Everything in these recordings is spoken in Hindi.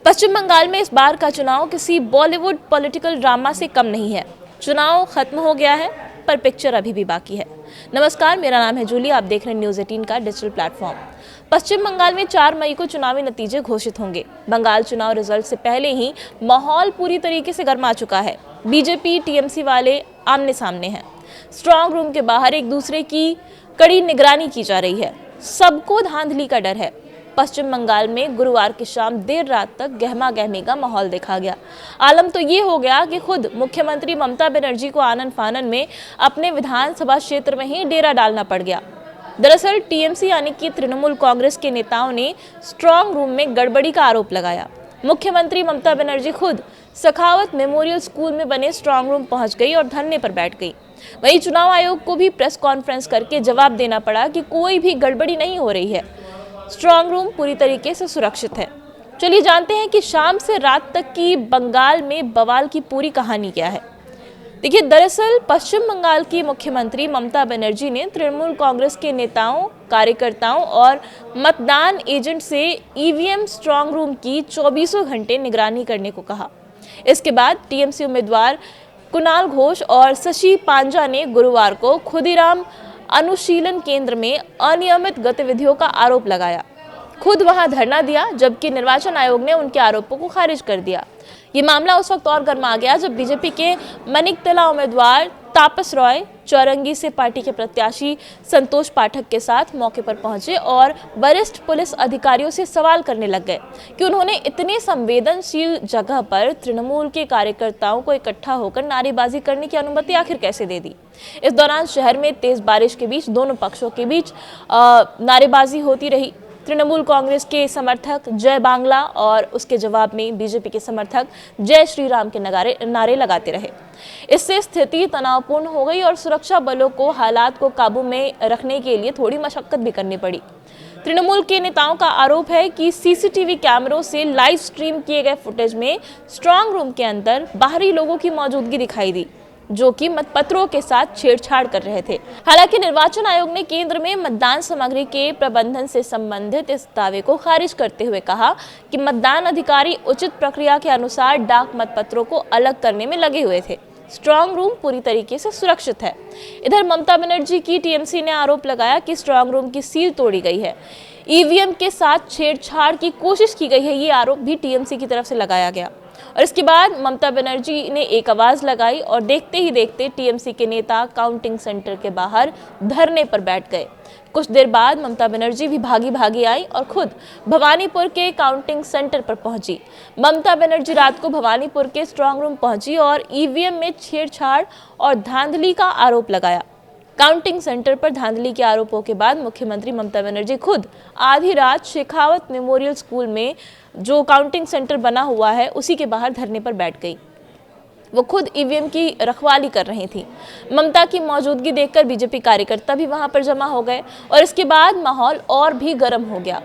पश्चिम बंगाल में इस बार का चुनाव किसी बॉलीवुड पॉलिटिकल ड्रामा से कम नहीं है। चुनाव खत्म हो गया है पर पिक्चर अभी भी बाकी है। नमस्कार, मेरा नाम है जूली। आप देख रहे हैं न्यूज़ 18 का डिजिटल प्लेटफॉर्म। पश्चिम बंगाल में 4 मई को चुनावी नतीजे घोषित होंगे। बंगाल चुनाव रिजल्ट से पहले ही माहौल पूरी तरीके से गर्मा चुका है। बीजेपी टीएमसी वाले आमने सामने हैं। स्ट्रांग रूम के बाहर एक दूसरे की कड़ी निगरानी की जा रही है। सबको धांधली का डर है। पश्चिम बंगाल में गुरुवार की शाम देर रात तक गहमा गहमी का माहौल देखा गया। आलम तो ये हो गया कि खुद मुख्यमंत्री ममता बनर्जी को आनन फानन में अपने विधानसभा क्षेत्र में ही डेरा डालना पड़ गया। दरअसल टीएमसी यानी कि तृणमूल कांग्रेस के नेताओं ने स्ट्रांग रूम में गड़बड़ी का आरोप लगाया। मुख्यमंत्री ममता बनर्जी खुद सखावत मेमोरियल स्कूल में बने स्ट्रांग रूम पहुंच गई और धरने पर बैठ गई। वहीं चुनाव आयोग को भी प्रेस कॉन्फ्रेंस करके जवाब देना पड़ा कि कोई भी गड़बड़ी नहीं हो रही है। स्ट्रांग रूम पूरी तरीके से सुरक्षित है। चलिए जानते हैं कि शाम से रात तक की बंगाल में बवाल की पूरी कहानी क्या है। देखिए, दरअसल पश्चिम बंगाल की मुख्यमंत्री ममता बनर्जी ने तृणमूल कांग्रेस के नेताओं, कार्यकर्ताओं और मतदान एजेंट से ईवीएम स्ट्रांग रूम की 24 घंटे निगरानी करने को कहा। इसके बाद टीएमसी उम्मीदवार कुणाल घोष और शशि पांजा ने गुरुवार को खुदीराम अनुशीलन केंद्र में अनियमित गतिविधियों का आरोप लगाया। खुद वहां धरना दिया, जबकि निर्वाचन आयोग ने उनके आरोपों को खारिज कर दिया। ये मामला उस वक्त और गर्मा गया जब बीजेपी के मनिकतला उम्मीदवार तापस रॉय चौरंगी से पार्टी के प्रत्याशी संतोष पाठक के साथ मौके पर पहुंचे और वरिष्ठ पुलिस अधिकारियों से सवाल करने लग गए कि उन्होंने इतने संवेदनशील जगह पर तृणमूल के कार्यकर्ताओं को इकट्ठा होकर नारेबाजी करने की अनुमति आखिर कैसे दे दी। इस दौरान शहर में तेज बारिश के बीच दोनों पक्षों के बीच नारेबाजी होती रही। तृणमूल कांग्रेस के समर्थक जय बांग्ला और उसके जवाब में बीजेपी के समर्थक जय श्री राम के नारे लगाते रहे। इससे स्थिति तनावपूर्ण हो गई और सुरक्षा बलों को हालात को काबू में रखने के लिए थोड़ी मशक्कत भी करनी पड़ी। तृणमूल के नेताओं का आरोप है कि सीसीटीवी कैमरों से लाइव स्ट्रीम किए गए फुटेज में स्ट्रांग रूम के अंदर बाहरी लोगों की मौजूदगी दिखाई दी, जो कि मतपत्रों के साथ छेड़छाड़ कर रहे थे। हालांकि निर्वाचन आयोग ने केंद्र में मतदान सामग्री के प्रबंधन से संबंधित इस दावे को खारिज करते हुए कहा कि मतदान अधिकारी उचित प्रक्रिया के अनुसार डाक मतपत्रों को अलग करने में लगे हुए थे। स्ट्रांग रूम पूरी तरीके से सुरक्षित है। इधर ममता बनर्जी की टीएमसी ने आरोप लगाया कि स्ट्रांग रूम की सील तोड़ी गई है, ईवीएम के साथ छेड़छाड़ की कोशिश की गई है। ये आरोप भी टीएमसी की तरफ से लगाया गया और इसके बाद ममता बनर्जी ने एक आवाज लगाई और देखते ही देखते टीएमसी के नेता काउंटिंग सेंटर के बाहर धरने पर बैठ गए। कुछ देर बाद ममता बनर्जी भी भागी भागी आई और खुद भवानीपुर के काउंटिंग सेंटर पर पहुंची। ममता बनर्जी रात को भवानीपुर के स्ट्रांग रूम पहुंची और ईवीएम में छेड़छाड़ और धांधली का आरोप लगाया। काउंटिंग सेंटर पर धांधली के आरोपों के बाद मुख्यमंत्री ममता बनर्जी खुद आधी रात शेखावत मेमोरियल स्कूल में जो काउंटिंग सेंटर बना हुआ है उसी के बाहर धरने पर बैठ गई। वो खुद ईवीएम की रखवाली कर रही थी। ममता की मौजूदगी देखकर बीजेपी कार्यकर्ता भी वहां पर जमा हो गए और इसके बाद माहौल और भी गर्म हो गया।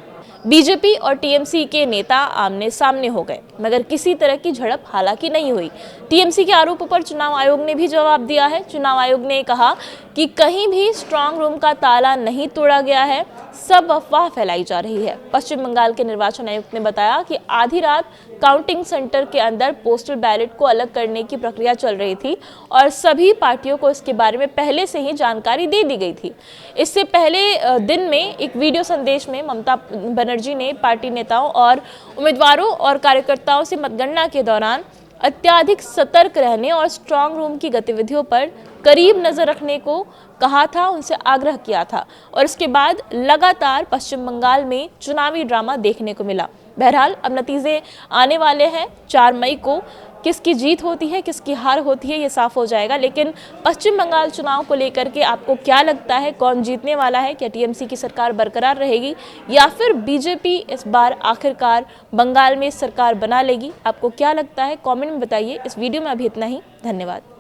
बीजेपी और टीएमसी के नेता आमने सामने हो गए, मगर किसी तरह की झड़प हालांकि नहीं हुई। टीएमसी के आरोपों पर चुनाव आयोग ने भी जवाब दिया है। चुनाव आयोग ने कहा कि कहीं भी स्ट्रांग रूम का ताला नहीं तोड़ा गया है, सब अफवाह फैलाई जा रही है। पश्चिम बंगाल के निर्वाचन आयुक्त ने बताया कि आधी रात काउंटिंग सेंटर के अंदर पोस्टल बैलेट को अलग करने की प्रक्रिया चल रही थी और सभी पार्टियों को इसके बारे में पहले से ही जानकारी दे दी गई थी। इससे पहले दिन में एक वीडियो संदेश में ममता बनर्जी ने पार्टी नेताओं और उम्मीदवारों और कार्यकर्ताओं से मतगणना के दौरान अत्यधिक सतर्क रहने और स्ट्रांग रूम की गतिविधियों पर करीब नजर रखने को कहा था, उनसे आग्रह किया था और इसके बाद लगातार पश्चिम बंगाल में चुनावी ड्रामा देखने को मिला। बहरहाल अब नतीजे आने वाले हैं। 4 मई को किसकी जीत होती है, किसकी हार होती है, ये साफ हो जाएगा। लेकिन पश्चिम बंगाल चुनाव को लेकर के आपको क्या लगता है, कौन जीतने वाला है? क्या टीएमसी की सरकार बरकरार रहेगी या फिर बीजेपी इस बार आखिरकार बंगाल में सरकार बना लेगी? आपको क्या लगता है, कमेंट में बताइए। इस वीडियो में अभी इतना ही। धन्यवाद।